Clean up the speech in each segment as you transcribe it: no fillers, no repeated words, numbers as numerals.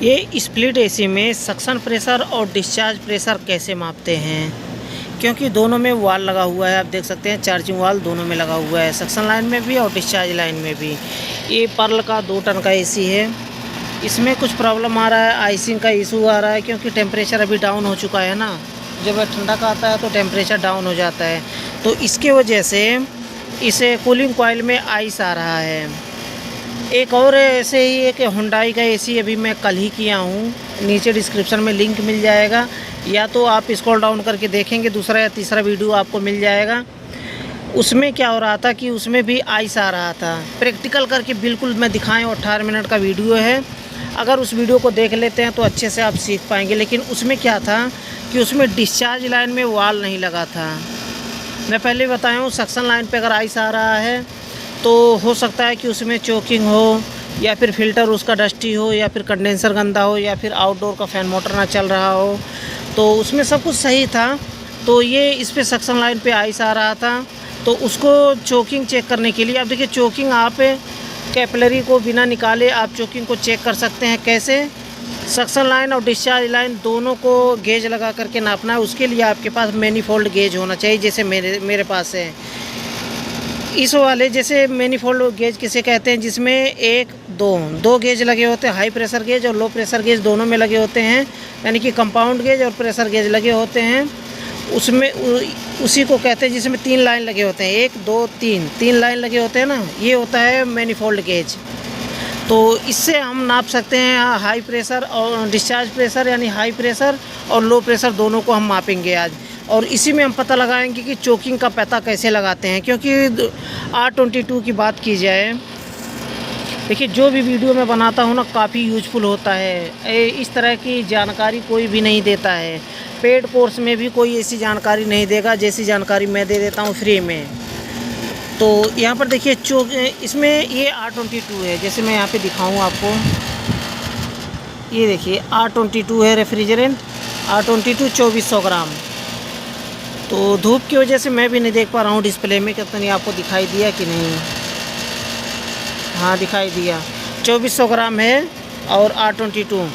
ये split AC में suction pressure और डिस्चार्ज प्रेशर कैसे मापते हैं, क्योंकि दोनों में वाल लगा हुआ है। आप देख सकते हैं चार्जिंग वाल दोनों में लगा हुआ है, सक्शन लाइन में भी और डिस्चार्ज लाइन में भी। ये पर्ल का 2 टन का एसी है। इसमें कुछ प्रॉब्लम आ रहा है, आइसिंग का इशू आ रहा है, क्योंकि टेम्परेचर अभी डाउन हो चुका है ना। जब ठंडा का आता है तो टेम्परेचर डाउन हो जाता है, तो इसके वजह से इसे कूलिंग कॉइल में आइस आ रहा है। एक और ऐसे ही एक हुंडई का एसी अभी मैं कल ही किया हूँ, नीचे डिस्क्रिप्शन में लिंक मिल जाएगा, या तो आप स्क्रॉल डाउन करके देखेंगे, दूसरा या तीसरा वीडियो आपको मिल जाएगा। उसमें क्या हो रहा था कि उसमें भी आइस आ रहा था। प्रैक्टिकल करके बिल्कुल मैं दिखाएं, 18 मिनट का वीडियो है। अगर उस वीडियो को देख लेते हैं तो अच्छे से आप सीख पाएंगे। लेकिन उसमें क्या था कि उसमें डिस्चार्ज लाइन में वाल नहीं लगा था। मैं पहले बताया हूँ, सक्शन लाइन पे अगर आइस आ रहा है तो हो सकता है कि उसमें चोकिंग हो, या फिर फ़िल्टर उसका डस्टी हो, या फिर कंडेंसर गंदा हो, या फिर आउटडोर का फ़ैन मोटर ना चल रहा हो। तो उसमें सब कुछ सही था, तो ये इस पे सक्शन लाइन पे आइस आ रहा था। तो उसको चोकिंग चेक करने के लिए, अब देखिए चोकिंग आप कैपिलरी को बिना निकाले आप चोकिंग को चेक कर सकते हैं। कैसे? सक्शन लाइन और डिस्चार्ज लाइन दोनों को गेज लगा करके नापना है। उसके लिए आपके पास मैनीफोल्ड गेज होना चाहिए, जैसे मेरे पास है। इस वाले जैसे मैनीफोल्ड गेज किसे कहते हैं, जिसमें एक दो गेज लगे होते हैं, हाई प्रेशर गेज और लो प्रेशर गेज दोनों में लगे होते हैं, यानी कि कंपाउंड गेज और प्रेशर गेज लगे होते हैं। उसमें उसी को कहते हैं जिसमें 3 लाइन लगे होते हैं, 1 2 3 लाइन लगे होते हैं ना, ये होता है मैनीफोल्ड गेज। तो इससे हम नाप सकते हैं हाई प्रेशर और डिस्चार्ज प्रेशर, यानी हाई प्रेशर और लो प्रेशर दोनों को हम मापेंगे आज। और इसी में हम पता लगाएंगे कि चोकिंग का पता कैसे लगाते हैं। क्योंकि R22 की बात की जाए, देखिए जो भी वीडियो मैं बनाता हूँ ना, काफ़ी यूजफुल होता है। इस तरह की जानकारी कोई भी नहीं देता है। पेड कोर्स में भी कोई ऐसी जानकारी नहीं देगा जैसी जानकारी मैं दे देता हूँ फ्री में। तो यहाँ पर देखिए इसमें ये R22 है, जैसे मैं यहाँ पे दिखाऊँ आपको। ये देखिए R22 है रेफ्रिजरेंट, R22 2400 ग्राम। तो धूप की वजह से मैं भी नहीं देख पा रहा हूँ डिस्प्ले में, कितना नहीं आपको दिखाई दिया कि नहीं। हाँ दिखाई दिया, 2400 ग्राम है और R22।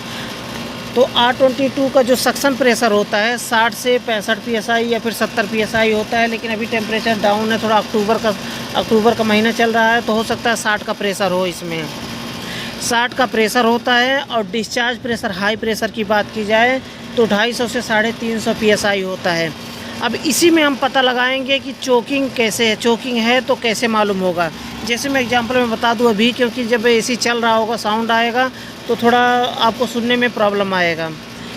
तो R22 का जो सक्शन प्रेशर होता है 60 से 65 PSI या फिर 70 PSI होता है। लेकिन अभी टेम्परेचर डाउन है, थोड़ा अक्टूबर का महीना चल रहा है, तो हो सकता है 60 का प्रेशर हो। इसमें 60 का प्रेशर होता है। और डिस्चार्ज प्रेशर, हाई प्रेशर की बात की जाए तो 250 से 350 PSI होता है। अब इसी में हम पता लगाएंगे कि चोकिंग कैसे है, चोकिंग है तो कैसे मालूम होगा। जैसे मैं एग्जांपल में बता दूं अभी, क्योंकि जब एसी चल रहा होगा साउंड आएगा तो थोड़ा आपको सुनने में प्रॉब्लम आएगा,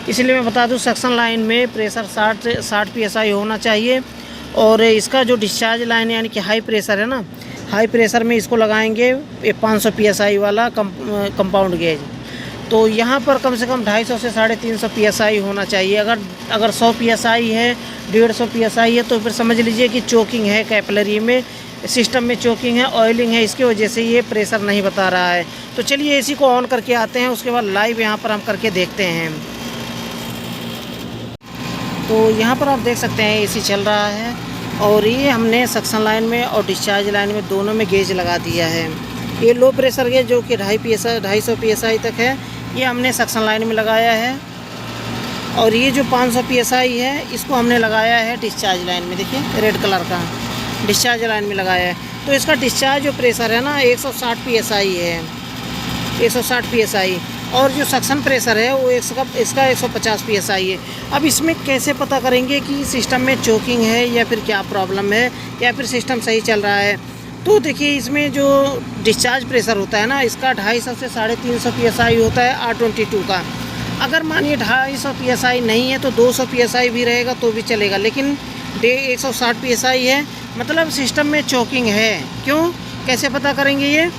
इसलिए मैं बता दूं सक्शन लाइन में प्रेशर 60 PSI होना चाहिए। और इसका जो डिस्चार्ज लाइन यानी कि हाई प्रेशर है ना, हाई प्रेशर में इसको लगाएंगे 500 PSI वाला कंपाउंड गेज। तो यहाँ पर कम से कम 250 से 350 PSI होना चाहिए। अगर 100 PSI है, 150 PSI है, तो फिर समझ लीजिए कि चोकिंग है, कैपिलरी में सिस्टम में चोकिंग है, ऑयलिंग है, इसकी वजह से ये प्रेशर नहीं बता रहा है। तो चलिए एसी को ऑन करके आते हैं, उसके बाद लाइव यहाँ पर हम करके देखते हैं। तो यहाँ पर आप देख सकते हैं एसी चल रहा है, और ये हमने सक्शन लाइन में और डिस्चार्ज लाइन में दोनों में गेज लगा दिया है। ये लो प्रेशर गेज जो कि 250 PSI तक है, ये हमने सक्शन लाइन में लगाया है। और ये जो 500 PSI है, इसको हमने लगाया है डिस्चार्ज लाइन में। देखिए रेड कलर का डिस्चार्ज लाइन में लगाया है। तो इसका डिस्चार्ज जो प्रेशर है ना 160 PSI है, 160 PSI। और जो सक्शन प्रेशर है वो इसका 150 PSI है। अब इसमें कैसे पता करेंगे कि सिस्टम में चोकिंग है या फिर क्या प्रॉब्लम है, या फिर सिस्टम सही चल रहा है। तो देखिए इसमें जो डिस्चार्ज प्रेशर होता है ना, इसका 250 से 350 PSI होता है R22 का। अगर मानिए 250 PSI नहीं है तो 200 PSI भी रहेगा तो भी चलेगा, लेकिन 160 PSI है, मतलब सिस्टम में चोकिंग है। क्यों, कैसे पता करेंगे ये?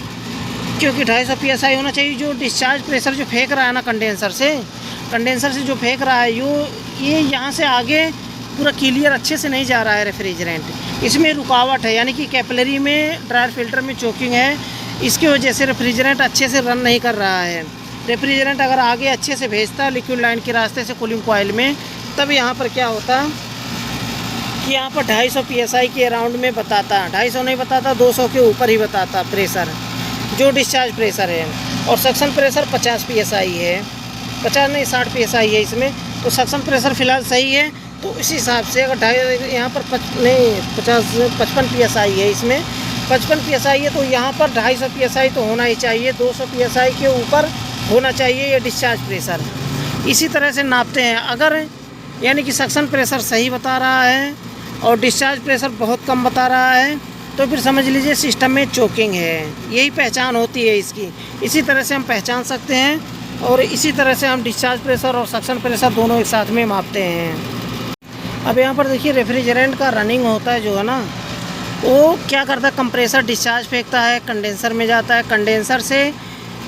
क्योंकि 250 PSI होना चाहिए। जो डिस्चार्ज प्रेशर जो फेंक रहा है ना कंडेंसर से जो फेंक रहा है, ये यहाँ से आगे पूरा क्लियर अच्छे से नहीं जा रहा है रेफ्रिजरेंट। इसमें रुकावट है, यानी कि कैपिलरी में ड्रायर फिल्टर में चोकिंग है। इसकी वजह से रेफ्रिजरेंट अच्छे से रन नहीं कर रहा है। रेफ्रिजरेंट अगर आगे अच्छे से भेजता लिक्विड लाइन के रास्ते से कूलिंग कॉइल में, तब यहाँ पर क्या होता कि यहाँ पर 250 PSI के अराउंड में बताता, 250 नहीं बताता, 200 के ऊपर ही बताता प्रेशर, जो डिस्चार्ज प्रेशर है। और सक्शन प्रेशर 50 PSI है। 50 नहीं 60 PSI है इसमें। तो सक्शन प्रेशर फ़िलहाल सही है। तो इस हिसाब से अगर यहाँ पर 55 PSI है इसमें, 55 PSI है तो यहाँ पर 250 PSI तो होना ही चाहिए, 200 PSI के ऊपर होना चाहिए ये डिस्चार्ज प्रेशर। इसी तरह से नापते हैं। अगर यानी कि सक्शन प्रेशर सही बता रहा है और डिस्चार्ज प्रेशर बहुत कम बता रहा है तो फिर समझ लीजिए सिस्टम में चोकिंग है। यही पहचान होती है इसकी। इसी तरह से हम पहचान सकते हैं और इसी तरह से हम डिस्चार्ज प्रेशर और सक्शन प्रेशर दोनों एक साथ में मापते हैं। अब यहाँ पर देखिए रेफ्रिजरेंट का रनिंग होता है जो है ना, वो क्या करता है, कंप्रेसर डिस्चार्ज फेंकता है, कंडेंसर में जाता है, कंडेंसर से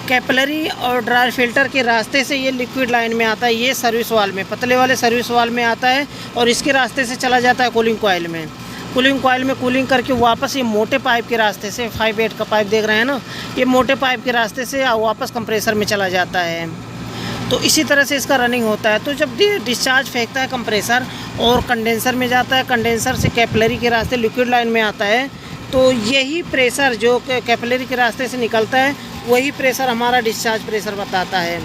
कैपिलरी और ड्राई फिल्टर के रास्ते से ये लिक्विड लाइन में आता है, ये सर्विस वाल में, पतले वाले सर्विस वाल में आता है और इसके रास्ते से चला जाता है कूलिंग कॉइल में। कूलिंग कॉइल में कूलिंग करके वापस ये मोटे पाइप के रास्ते से, 5/8 का पाइप देख रहे हैं ना, ये मोटे पाइप के रास्ते से वापस कंप्रेसर में चला जाता है। तो इसी तरह से इसका रनिंग होता है। तो जब डिस्चार्ज फेंकता है कंप्रेसर और कंडेंसर में जाता है, कंडेंसर से कैपिलरी के रास्ते लिक्विड लाइन में आता है, तो यही प्रेशर जो कैपिलरी के रास्ते से निकलता है वही प्रेशर हमारा डिस्चार्ज प्रेशर बताता है।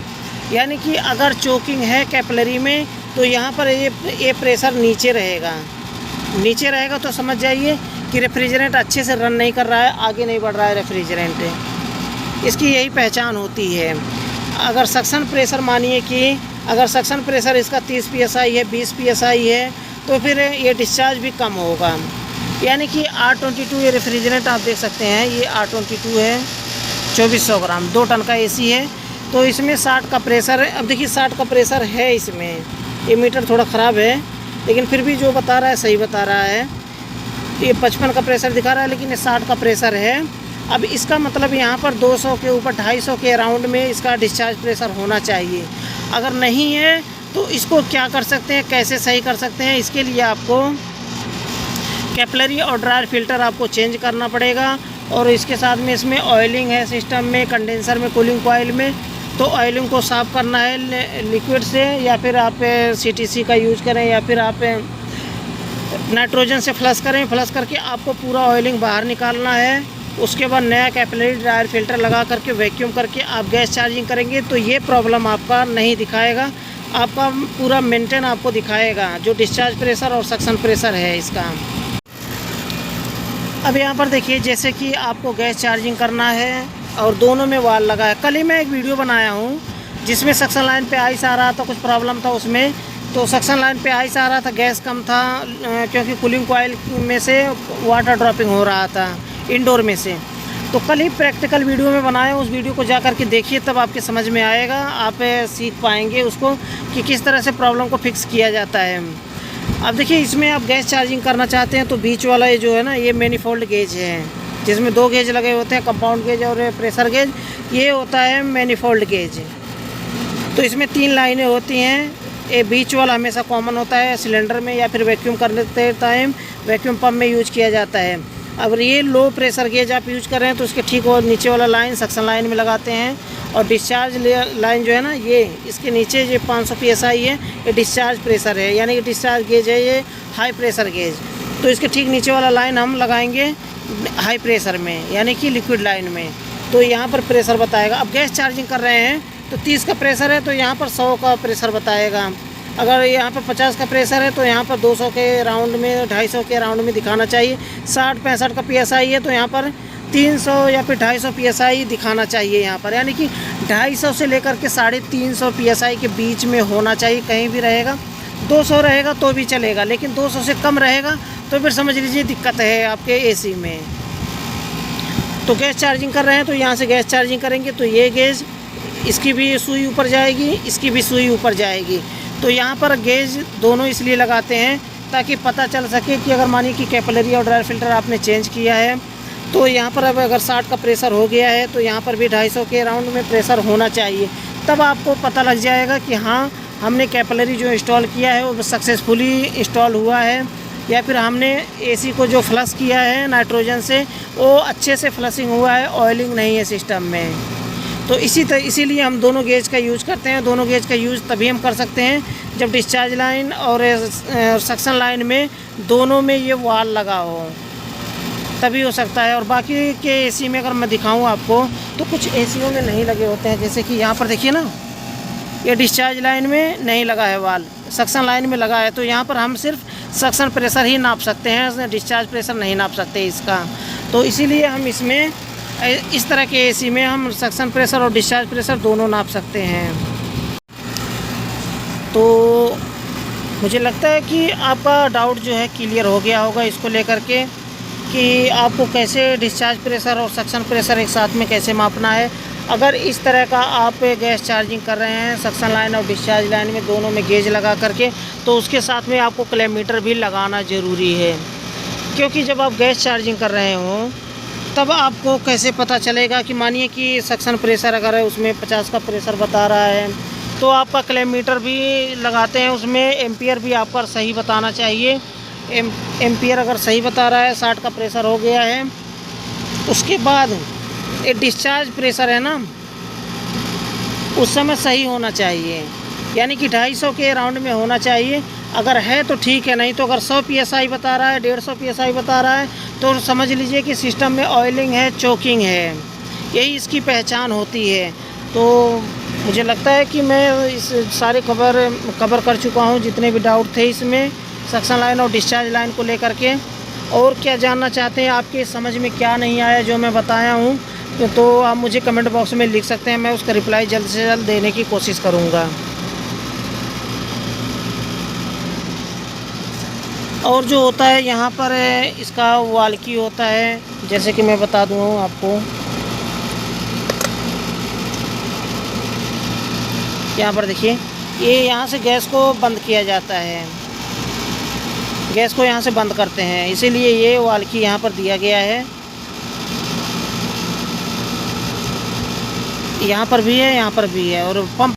यानी कि अगर चोकिंग है कैपिलरी में तो यहाँ पर ये प्रेशर नीचे रहेगा तो समझ जाइए कि रेफ्रिजरेंट अच्छे से रन नहीं कर रहा है, आगे नहीं बढ़ रहा है रेफ्रिजरेंट। इसकी यही पहचान होती है। अगर सक्शन प्रेशर मानिए कि अगर सक्शन प्रेशर इसका 30 PSI है, 20 PSI है तो फिर ये डिस्चार्ज भी कम होगा। यानी कि R22 ये रेफ्रिजरेंट आप देख सकते हैं, ये R22 है, 2400 ग्राम, 2 टन का AC है। तो इसमें 60 का प्रेशर है। अब देखिए 60 का प्रेशर है इसमें, ये मीटर थोड़ा ख़राब है लेकिन फिर भी जो बता रहा है सही बता रहा है। ये 55 का प्रेशर दिखा रहा है लेकिन ये 60 का प्रेशर है। अब इसका मतलब यहाँ पर 200 के ऊपर 250 के अराउंड में इसका डिस्चार्ज प्रेशर होना चाहिए। अगर नहीं है तो इसको क्या कर सकते हैं, कैसे सही कर सकते हैं, इसके लिए आपको कैपिलरी और ड्रायर फिल्टर आपको चेंज करना पड़ेगा। और इसके साथ में इसमें ऑयलिंग है सिस्टम में, कंडेंसर में, कूलिंग कॉइल में, तो ऑयलिंग को साफ़ करना है लिक्विड से, या फिर आप CTC का यूज़ करें या फिर आप नाइट्रोजन से फ्लश करें। फ्लश करके आपको पूरा ऑयलिंग बाहर निकालना है। उसके बाद नया कैपिलरी ड्रायर फिल्टर लगा करके वैक्यूम करके आप गैस चार्जिंग करेंगे तो ये प्रॉब्लम आपका नहीं दिखाएगा, आपका पूरा मेंटेन आपको दिखाएगा जो डिस्चार्ज प्रेशर और सक्शन प्रेशर है इसका। अब यहाँ पर देखिए जैसे कि आपको गैस चार्जिंग करना है और दोनों में वाल लगा है। कल ही मैं एक वीडियो बनाया हूँ जिसमें सक्शन लाइन पे आइस आ रहा था, कुछ प्रॉब्लम था उसमें, तो सक्शन लाइन पे आइस आ रहा था, गैस कम था क्योंकि कूलिंग कॉइल में से वाटर ड्रॉपिंग हो रहा था इंडोर में से। तो कल ही प्रैक्टिकल वीडियो में बनाया, उस वीडियो को जा कर के देखिए तब आपके समझ में आएगा, आप सीख पाएंगे उसको कि किस तरह से प्रॉब्लम को फिक्स किया जाता है। अब देखिए इसमें आप गैस चार्जिंग करना चाहते हैं तो बीच वाला ये जो है ना, ये मैनिफोल्ड गेज है जिसमें 2 गेज लगे होते हैं, कंपाउंड गेज और प्रेशर गेज। ये होता है मैनिफोल्ड गेज। तो इसमें 3 लाइनें होती हैं। ये बीच वाला हमेशा कॉमन होता है सिलेंडर में या फिर वैक्यूम करते टाइम वैक्यूम पंप में यूज किया जाता है। अगर ये लो प्रेशर गेज आप यूज कर रहे हैं तो उसके ठीक और नीचे वाला लाइन सक्शन लाइन में लगाते हैं, और डिस्चार्ज लाइन जो है ना, ये इसके नीचे जो 500 PSI है ये डिस्चार्ज प्रेशर है, यानी कि डिस्चार्ज गेज है ये हाई प्रेशर गेज। तो इसके ठीक नीचे वाला लाइन हम लगाएंगे हाई प्रेशर में, यानी कि लिक्विड लाइन में, तो यहाँ पर प्रेशर बताएगा। अब गैस चार्जिंग कर रहे हैं तो 30 का प्रेशर है तो यहाँ पर 100 का प्रेशर बताएगा। अगर यहाँ पर 50 का प्रेशर है तो यहाँ पर 200 के राउंड में, 250 के राउंड में दिखाना चाहिए। 60-65 का PSI है तो यहाँ पर 300 या फिर 250 PSI दिखाना चाहिए यहाँ पर, यानी कि 250 से लेकर के 350 PSI के बीच में होना चाहिए। कहीं भी रहेगा 200 रहेगा तो भी चलेगा, लेकिन 200 से कम रहेगा तो फिर समझ लीजिए दिक्कत है आपके AC में। तो गैस चार्जिंग कर रहे हैं तो यहाँ से गैस चार्जिंग करेंगे तो ये गेज, इसकी भी सुई ऊपर जाएगी, इसकी भी सुई ऊपर जाएगी। तो यहाँ पर गेज दोनों इसलिए लगाते हैं ताकि पता चल सके कि अगर मानिए कि कैपिलरी और ड्रायर फिल्टर आपने चेंज किया है तो यहाँ पर अब अगर 60 का प्रेशर हो गया है तो यहाँ पर भी 250 के राउंड में प्रेशर होना चाहिए। तब आपको पता लग जाएगा कि हाँ, हमने कैपिलरी जो इंस्टॉल किया है वो सक्सेसफुली इंस्टॉल हुआ है, या फिर हमने AC को जो फ्लश किया है नाइट्रोजन से वो अच्छे से फ्लशिंग हुआ है, ऑयलिंग नहीं है सिस्टम में। तो इसीलिए हम दोनों गेज का यूज़ करते हैं। दोनों गेज का यूज़ तभी हम कर सकते हैं जब डिस्चार्ज लाइन और सक्शन लाइन में दोनों में ये वाल लगा हो, तभी हो सकता है। और बाकी के AC में अगर मैं दिखाऊं आपको तो कुछ ACओं में नहीं लगे होते हैं, जैसे कि यहाँ पर देखिए ना, ये डिस्चार्ज लाइन में नहीं लगा है वाल्व, सक्शन लाइन में लगा है। तो यहाँ पर हम सिर्फ सक्शन प्रेशर ही नाप सकते हैं, डिस्चार्ज प्रेशर नहीं नाप सकते इसका। तो इसीलिए हम इसमें इस तरह के एसी में हम सक्शन प्रेशर और डिस्चार्ज प्रेशर दोनों नाप सकते हैं। तो मुझे लगता है कि आपका डाउट जो है क्लियर हो गया होगा इसको लेकर के, कि आपको कैसे डिस्चार्ज प्रेशर और सक्शन प्रेशर एक साथ में कैसे मापना है। अगर इस तरह का आप गैस चार्जिंग कर रहे हैं सक्शन लाइन और डिस्चार्ज लाइन में दोनों में गेज लगा करके, तो उसके साथ में आपको क्लेमीटर भी लगाना ज़रूरी है। क्योंकि जब आप गैस चार्जिंग कर रहे हों तब आपको कैसे पता चलेगा कि मानिए कि सक्शन प्रेशर अगर है उसमें 50 का प्रेशर बता रहा है, तो आपका क्लेमीटर भी लगाते हैं, उसमें एम्पियर भी आपका सही बताना चाहिए। एम्पियर अगर सही बता रहा है 60 का प्रेशर हो गया है, उसके बाद ये डिस्चार्ज प्रेशर है ना, उस समय सही होना चाहिए, यानी कि 250 के राउंड में होना चाहिए। अगर है तो ठीक है, नहीं तो अगर 100 PSI बता रहा है, 150 PSI बता रहा है, तो समझ लीजिए कि सिस्टम में ऑयलिंग है, चोकिंग है, यही इसकी पहचान होती है। तो मुझे लगता है कि मैं इस सारे कवर कर चुका हूँ जितने भी डाउट थे इसमें सक्शन लाइन और डिस्चार्ज लाइन को लेकर के। और क्या जानना चाहते हैं, आपके समझ में क्या नहीं आया जो मैं बताया हूँ, तो आप मुझे कमेंट बॉक्स में लिख सकते हैं, मैं उसका रिप्लाई जल्द से जल्द देने की कोशिश करूँगा। और जो होता है यहाँ पर इसका वाल्की होता है, जैसे कि मैं बता दूँ आपको, यहाँ पर देखिए, ये यहाँ से गैस को बंद किया जाता है, गैस को यहाँ से बंद करते हैं, इसीलिए ये वाल्की यहाँ पर दिया गया है। यहाँ पर भी है, यहाँ पर भी है, और पंप